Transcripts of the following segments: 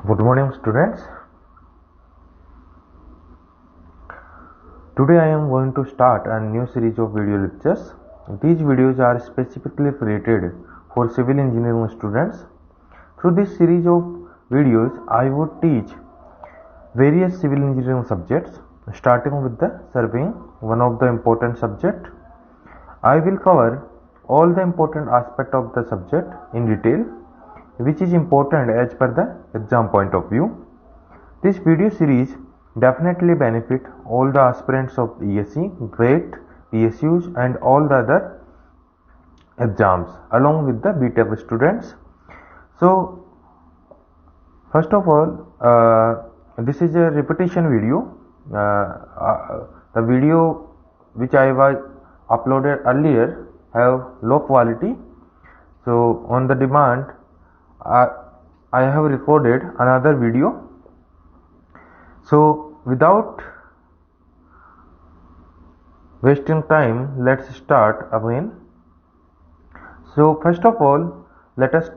Good morning, students. Today I am going to start a new series of video lectures. These videos are specifically created for civil engineering students. Through this series of videos, I would teach various civil engineering subjects, starting with the surveying, one of the important subject. I will cover all the important aspects of the subject in detail, which is important as per the exam point of view. This video series definitely benefit all the aspirants of ESE, GRADE, PSUs and all the other exams along with the BTech students. So first of all, this is a repetition video. The video which I was uploaded earlier have low quality, so on the demand I have recorded another video. So without wasting time, let's start again. So first of all, let us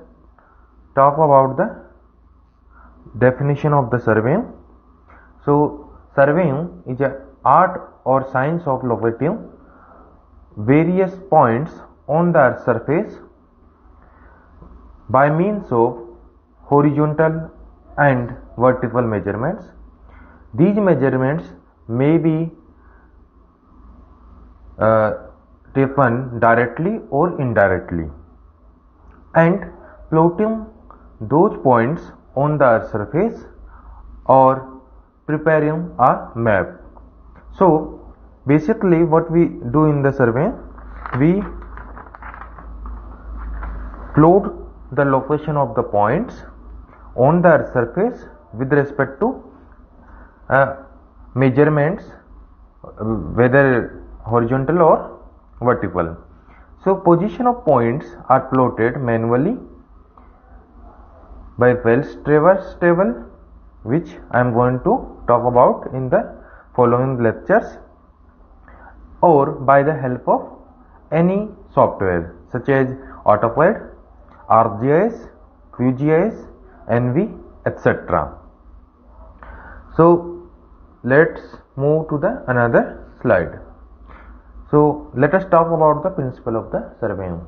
talk about the definition of the surveying. So surveying is an art or science of locating various points on the Earth's surface by means of horizontal and vertical measurements. These measurements may be taken directly or indirectly, and plotting those points on the Earth's surface or preparing a map. So basically what we do in the survey, we plot the location of the points on the Earth's surface with respect to measurements, whether horizontal or vertical. So position of points are plotted manually by Wells traverse table, which I am going to talk about in the following lectures, or by the help of any software such as AutoCAD, ArcGIS, QGIS, NV, etc. So let's move to the another slide. So let us talk about the principle of the surveying.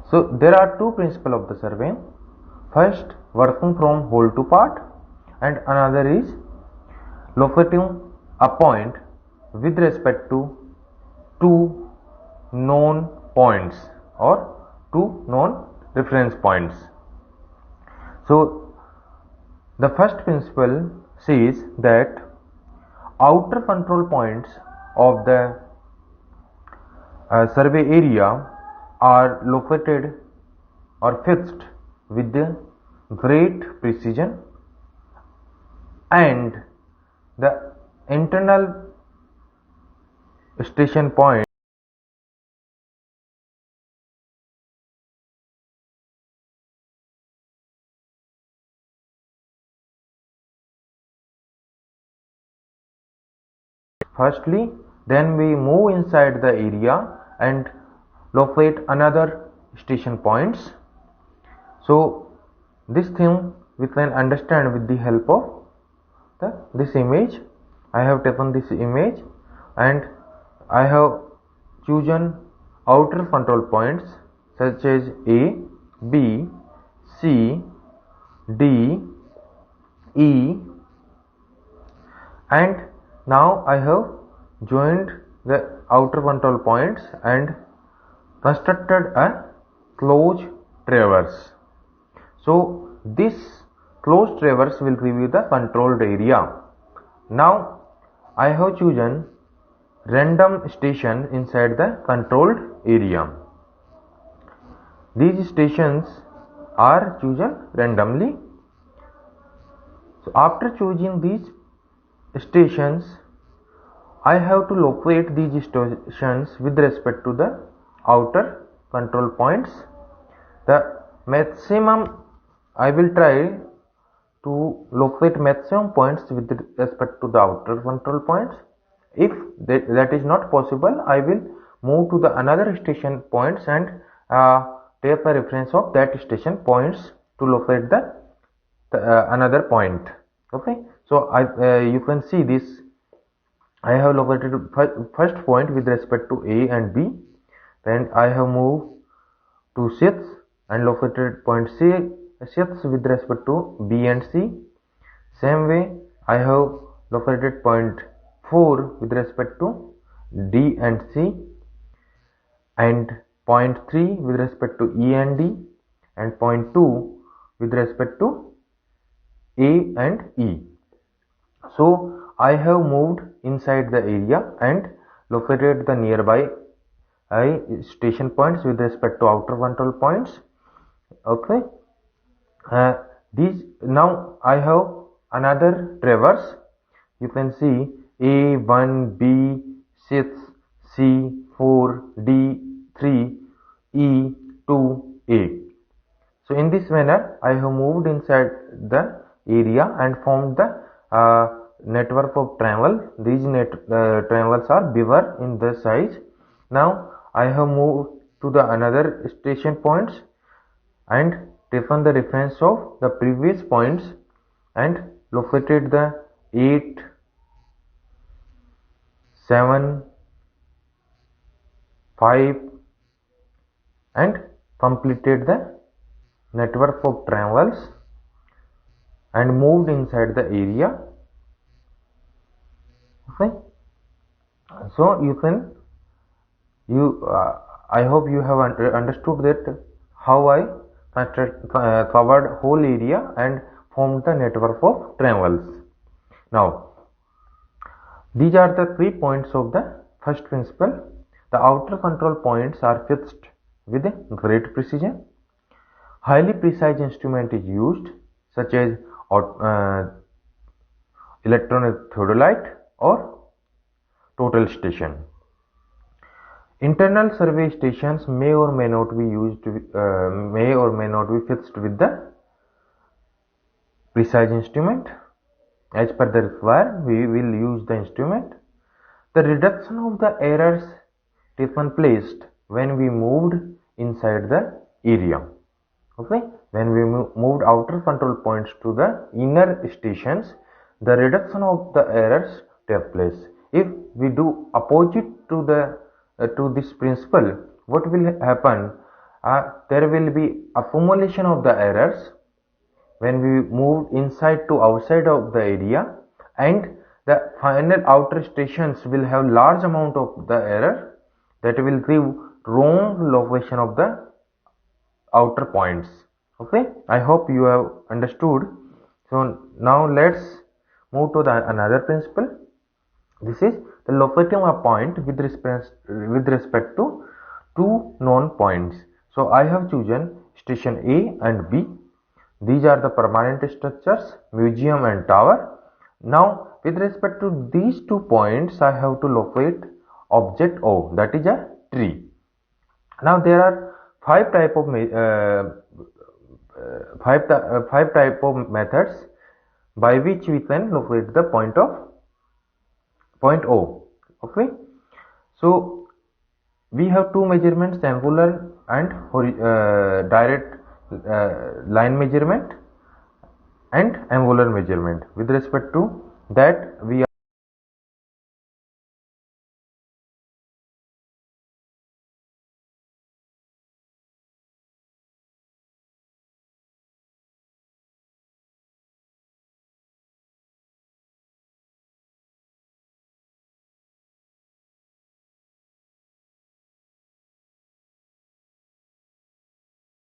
So there are two principles of the surveying. First, working from whole to part, and another is locating a point with respect to two known points or two known reference points. So the first principle says that outer control points of the survey area are located or fixed with great precision, and the internal station point firstly, then we move inside the area and locate another station points. So this thing we can understand with the help of this image. I have taken this image and I have chosen outer control points such as A, B, C, D, E, and now I have joined the outer control points and constructed a closed traverse. So this closed traverse will give you the controlled area. Now I have chosen random station inside the controlled area. These stations are chosen randomly. So after choosing these stations, I have to locate these stations with respect to the outer control points. The maximum, I will try to locate maximum points with respect to the outer control points. If that is not possible, I will move to the another station points and take a reference of that station points to locate the another point. Okay, so you can see this. I have located first point with respect to A and B. Then I have moved to sixth and located point C sixth with respect to B and C. Same way, I have located point 4 with respect to D and C, and point 3 with respect to E and D, and point 2 with respect to A and E. So I have moved inside the area and located the nearby station points with respect to outer control points. Okay, these now I have another traverse. You can see A1, B, 6, C, 4, D, 3, E, 2, A. So in this manner, I have moved inside the area and formed the network of triangle. These triangles are bigger in the size. Now I have moved to the another station points and taken the reference of the previous points and located the 8, 7, 5 and completed the network of triangles and moved inside the area. Okay, so I hope you have understood that how I covered whole area and formed the network of triangles. Now these are the 3 points of the first principle. The outer control points are fixed with great precision. Highly precise instrument is used, such as electronic theodolite or total station. Internal survey stations may or may not be fixed with the precise instrument. As per the require, we will use the instrument. The reduction of the errors taken place when we moved inside the area. Okay, when we moved outer control points to the inner stations, the reduction of the errors take place. If we do opposite to the to this principle, what will happen? There will be accumulation of the errors when we move inside to outside of the area, and the final outer stations will have large amount of the error that will give wrong location of the outer points. Okay, I hope you have understood. So now let's move to the another principle. This is the locating a point with respect to two known points. So I have chosen station A and B. These are the permanent structures, museum and tower. Now with respect to these 2 points, I have to locate object O, that is a tree. Now there are five type of methods by which we can locate the point O. Okay, so we have 2 measurements, angular and direct line measurement and angular measurement. With respect to that, we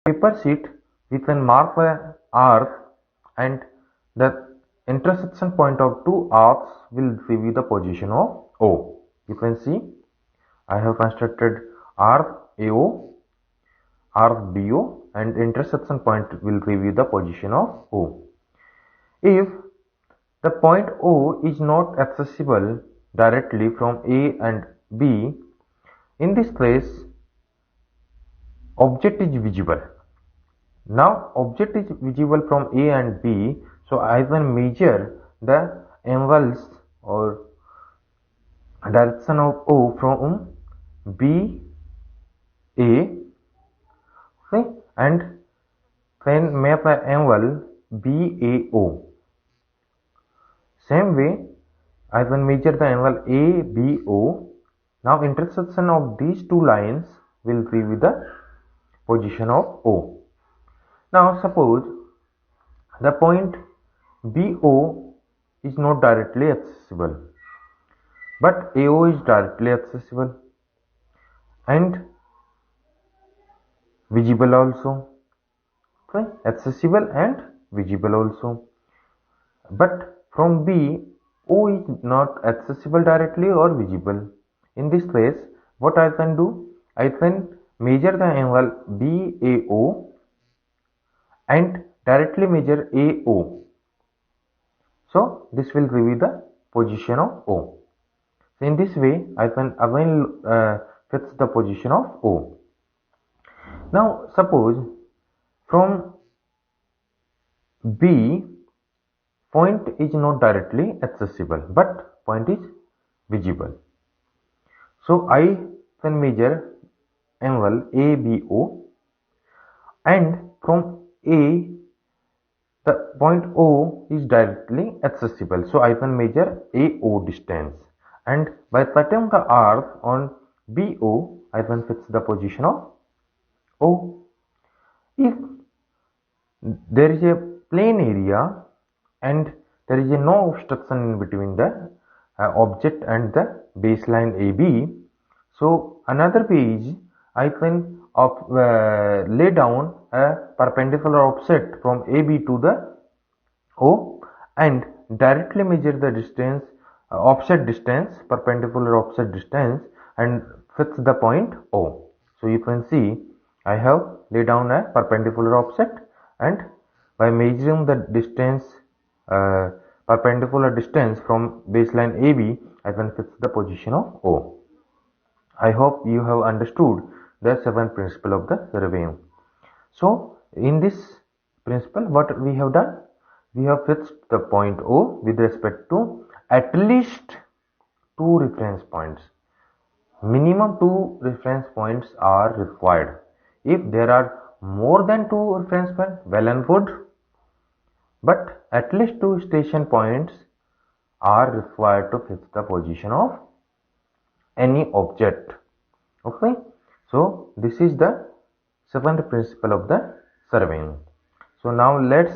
paper sheet, we can mark the arc, and the intersection point of 2 arcs will give you the position of O. You can see I have constructed arc AO, arc BO, and intersection point will give you the position of O. If the point O is not accessible directly from A and B, in this case object is visible. Now object is visible from A and B, so I can measure the angles or direction of O from B A, okay, and then map an angle BAO. Same way, I can measure the angle ABO. Now intersection of these two lines will be the position of O. Now suppose the point BO is not directly accessible, but AO is directly accessible and visible also. Okay? Accessible and visible also. But from B, O is not accessible directly or visible. In this case, what I can do? I can measure the angle BAO and directly measure AO. So this will reveal the position of O. So in this way, I can again fix the position of O. Now suppose from B, point is not directly accessible, but point is visible. So I can measure angle ABO, and from A, the point O is directly accessible. So I can measure AO distance, and by cutting the arc on BO, I can fix the position of O. If there is a plane area and there is no obstruction in between the object and the baseline AB, so another way is I can lay down a perpendicular offset from AB to the O and directly measure the distance, offset distance, perpendicular offset distance, and fix the point O. So you can see I have laid down a perpendicular offset, and by measuring the distance, perpendicular distance from baseline AB, I can fix the position of O. I hope you have understood the seventh principle of the surveying. So in this principle, what we have done? We have fixed the point O with respect to at least two reference points. Minimum two reference points are required. If there are more than two reference points, well and good, but at least two station points are required to fix the position of any object. Okay, so this is the seventh principle of the surveying. So now let's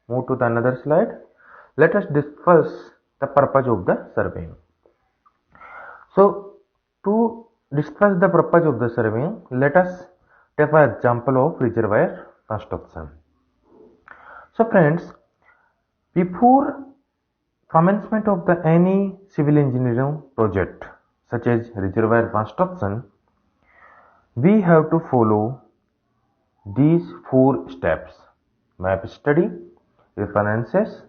move to the another slide. Let us discuss the purpose of the surveying. So to discuss the purpose of the surveying, let us take an example of reservoir construction. So friends, before commencement of the any civil engineering project such as reservoir construction, we have to follow these four steps: map study, references,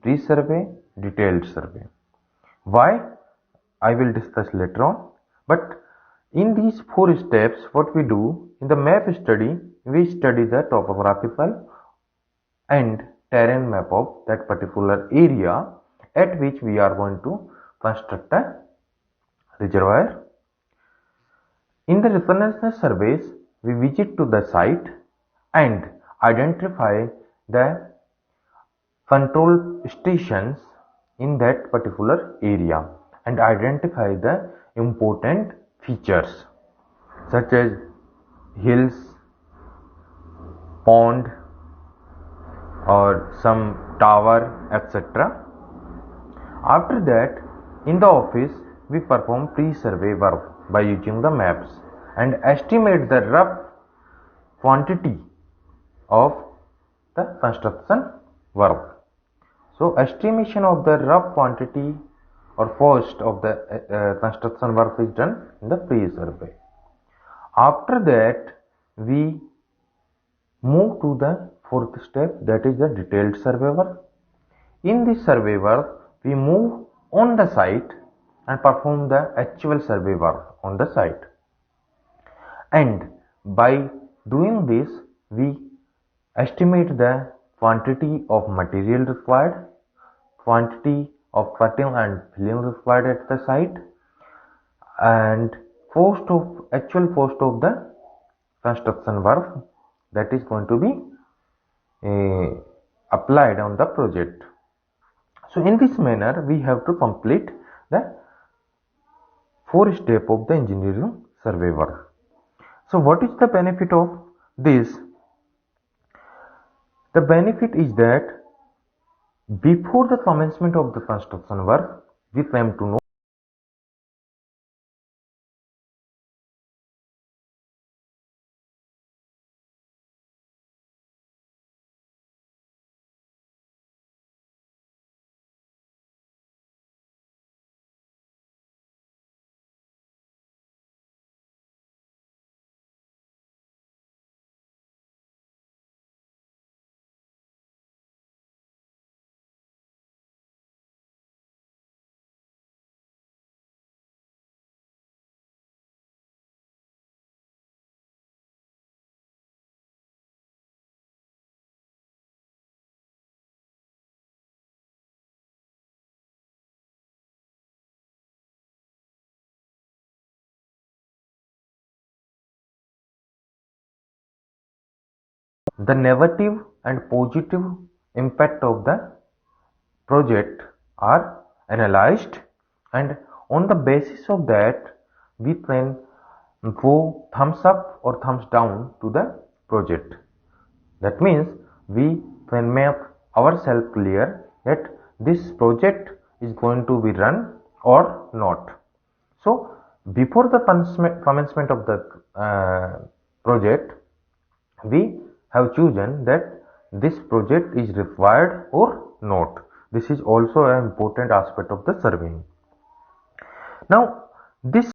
pre-survey, detailed survey. Why? I will discuss later on. But in these four steps, what we do in the map study, we study the topographical and terrain map of that particular area at which we are going to construct a reservoir. In the reference surveys, we visit to the site and identify the control stations in that particular area and identify the important features such as hills, pond or some tower, etc. After that, in the office, we perform pre-survey work by using the maps and estimate the rough quantity of the construction work. So estimation of the rough quantity or cost of the construction work is done in the pre-survey. After that, we move to the fourth step, that is the detailed survey work. In this survey work, we move on the site and perform the actual survey work on the site. And by doing this, we estimate the quantity of material required, quantity of cutting and filling required at the site, and actual cost of the construction work that is going to be applied on the project. So in this manner we have to complete the 4 steps of the engineering survey work. So what is the benefit of this? The benefit is that before the commencement of the construction work, we came to know the negative and positive impact of the project are analyzed, and on the basis of that we can go thumbs up or thumbs down to the project. That means we can make ourselves clear that this project is going to be run or not. So before the commencement of the project, we have chosen that this project is required or not. This is also an important aspect of the surveying. Now this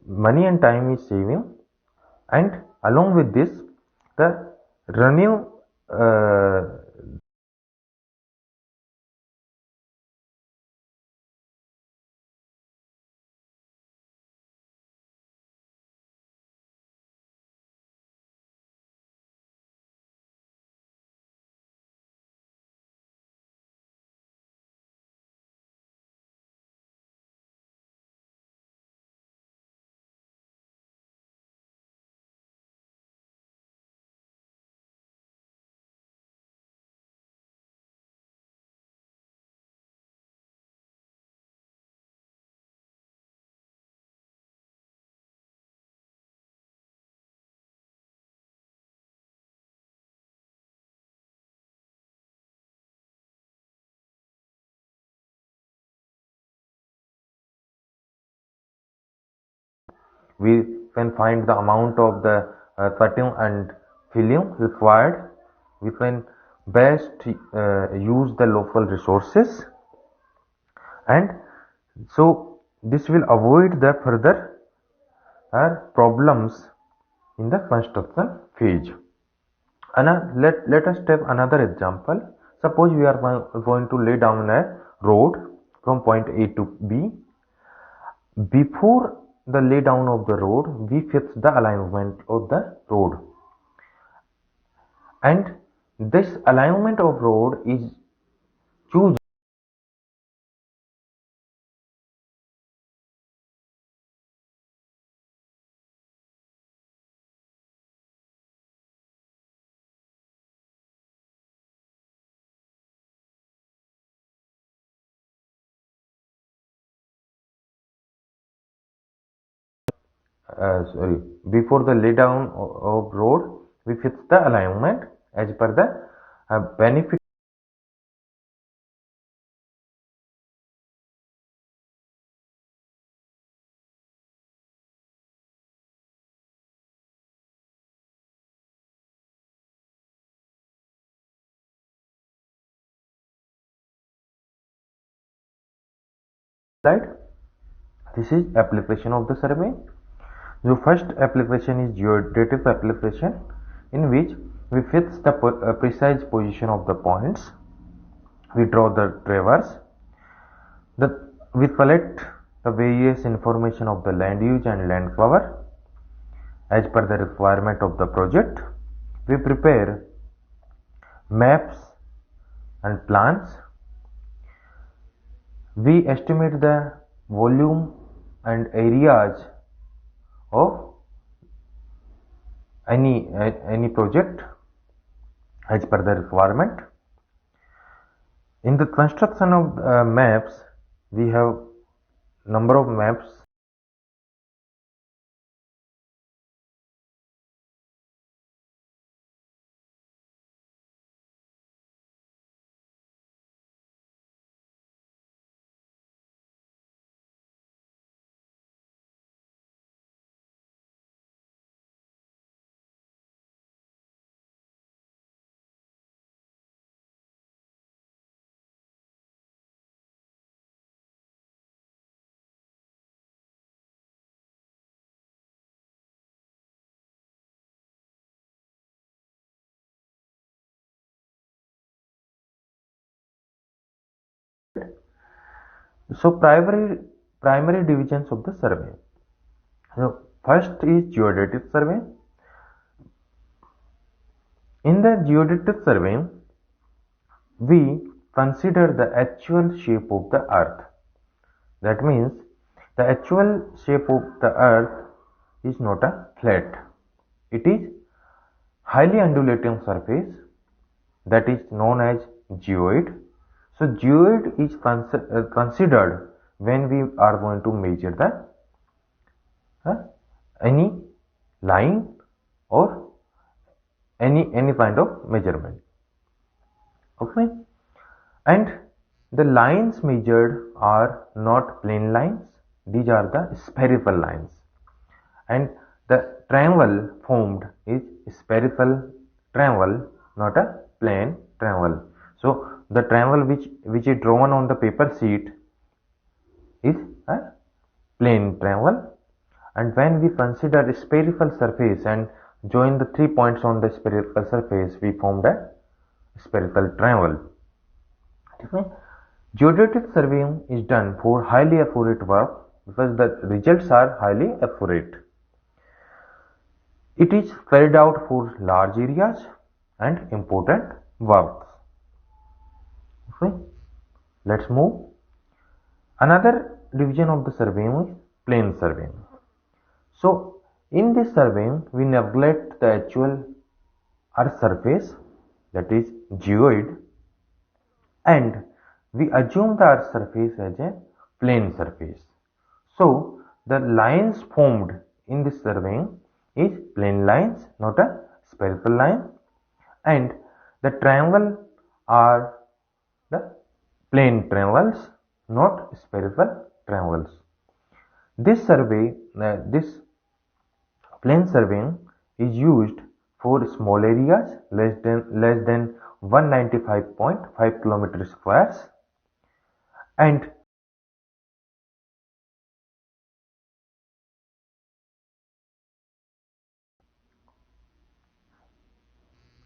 money and time is saving, and along with this the revenue we can find the amount of the cutting and filling required. We can best use the local resources, and so this will avoid the further problems in the construction phase. And let us take another example. Suppose we are going to lay down a road from point A to B. Before the lay down of the road, we fix the alignment of the road, and this alignment of road is chosen before the lay down of road, we fix the alignment as per the benefit. Right, this is application of the survey. The first application is geodetic application, in which we fix the precise position of the points. We draw the traverse. We collect the various information of the land use and land cover, as per the requirement of the project. We prepare maps and plans. We estimate the volume and areas of any project as per the requirement. In the construction of maps, we have number of maps. So primary divisions of the survey. So first is geodetic survey. In the geodetic survey, we consider the actual shape of the earth. That means the actual shape of the earth is not a flat. It is highly undulating surface that is known as geoid. So geoid is considered when we are going to measure the any line or any kind of measurement. Okay, and the lines measured are not plane lines. These are the spherical lines, and the triangle formed is spherical triangle, not a plane triangle. So the triangle which is drawn on the paper sheet is a plane triangle, and when we consider a spherical surface and join the 3 points on the spherical surface, we formed a spherical triangle. Okay. Geodetic surveying is done for highly accurate work because the results are highly accurate. It is carried out for large areas and important works. Okay. Let's move. Another division of the surveying is plane surveying. So in this surveying, we neglect the actual earth surface, that is geoid, and we assume the earth surface as a plane surface. So the lines formed in this surveying is plane lines, not a spherical line, and the triangle are the plane triangles, not spherical triangles. This survey, this plane surveying is used for small areas less than 195.5 kilometer squares, and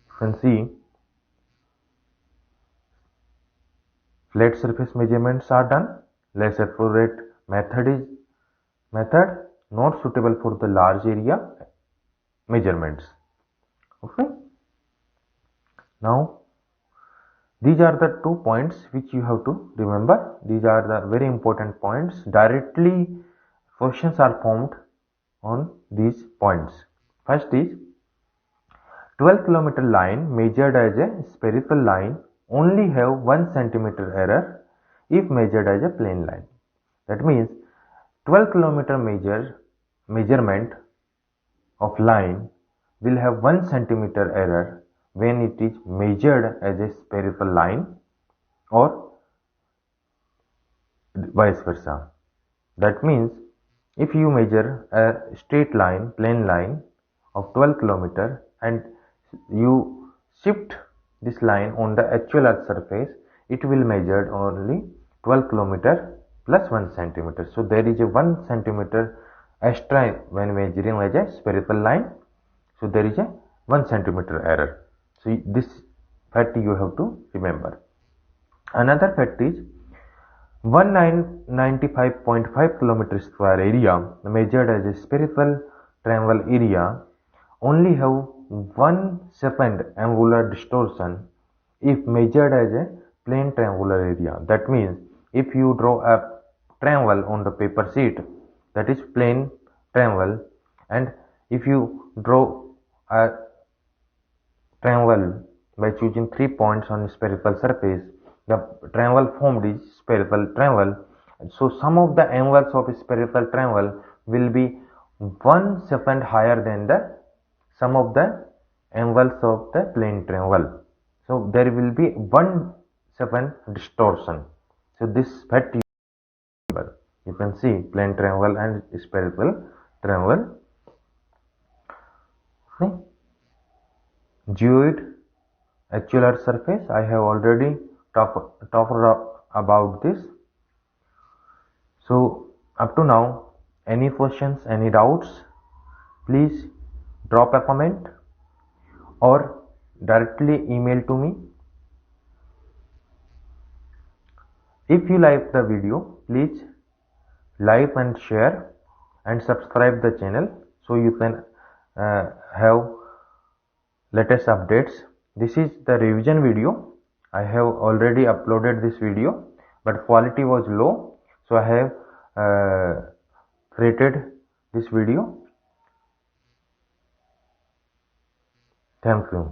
you can see flat surface measurements are done. Less accurate method not suitable for the large area measurements. Okay. Now these are the 2 points which you have to remember. These are the very important points. Directly questions are formed on these points. First is 12-kilometer line measured as a spherical line only have 1 centimeter error if measured as a plane line. That means 12-kilometer measurement of line will have 1 centimeter error when it is measured as a spherical line or vice versa. That means if you measure a straight line, plane line of 12 kilometer and you shift this line on the actual earth surface, it will measure only 12 kilometer plus 1 centimeter. So there is a 1 centimeter extra when measuring as a spherical line. So there is a 1 centimeter error. So this fact you have to remember. Another fact is 195.5 kilometer square area measured as a spherical triangle area only have 1/7 angular distortion if measured as a plane triangular area. That means if you draw a triangle on the paper sheet, that is plane triangle, and if you draw a triangle by choosing 3 points on a spherical surface, the triangle formed is spherical triangle. So sum of the angles of a spherical triangle will be 1/7 higher than the sum of the angles of the plane triangle. So there will be 1/7 distortion. So this fact you can see plane triangle and spherical triangle. Okay. Geoid actual earth surface, I have already talked about this. So up to now, any questions, any doubts, please drop a comment or directly email to me. If you like the video, please like and share and subscribe the channel so you can have latest updates. This is the revision video. I have already uploaded this video, but quality was low, so I have created this video. Thank you.